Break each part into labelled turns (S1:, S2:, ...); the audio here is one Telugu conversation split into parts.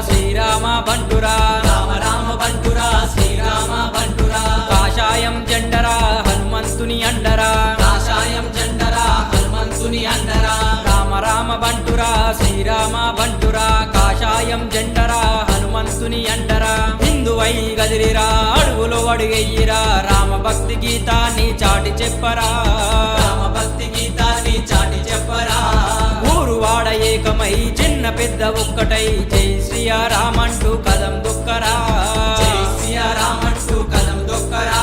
S1: శ్రీరామ బంటురా
S2: రామ రామ బంటురా శ్రీరామ బంటురా
S1: కాషాయం జెండరా హనుమంతుని అండరా
S2: కాషాయం జెండరా హనుమంతుని అండరా
S1: రామ రామ బంటురా శ్రీరామ బంటురా కాషాయం జెండరా హనుమంతుని అండరా హిందువై గదిరిరా అడుగులో అడుగెయ్యిరా రామ భక్తి గీతాన్ని చాటి చెప్పరా
S2: రామ భక్తి గీతాన్ని చాటి చెప్పరా
S1: ఊరు వాడ ఏకమై చిన్న పెద్ద ఒక్కటై జై శ్రీరామంటూ కదం దొక్కరా
S2: జై శ్రీరామంటూ కదం దొక్కరా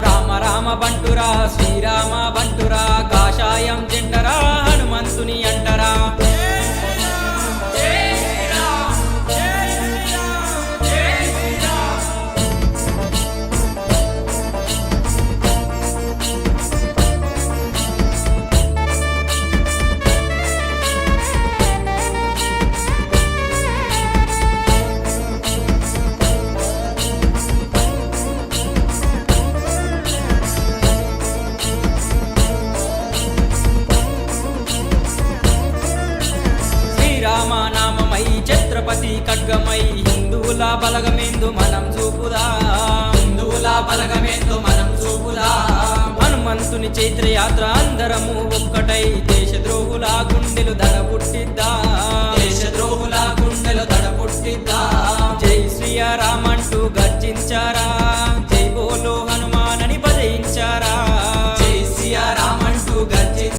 S1: రామ రామ బంటురా శ్రీరామ బంటురా కాషాయం జెండరా హనుమంతుని అంటరా శ్రీరామనామమై ఛత్రపతి ఖడ్గమై హిందువుల బలగమేందు మనం చూపుదా
S2: హిందువుల బలగమేందో మనం చూపుదా
S1: హనుమంతుని చైత్రయాత్ర అందరము ఒక్కటై దేశద్రోహుల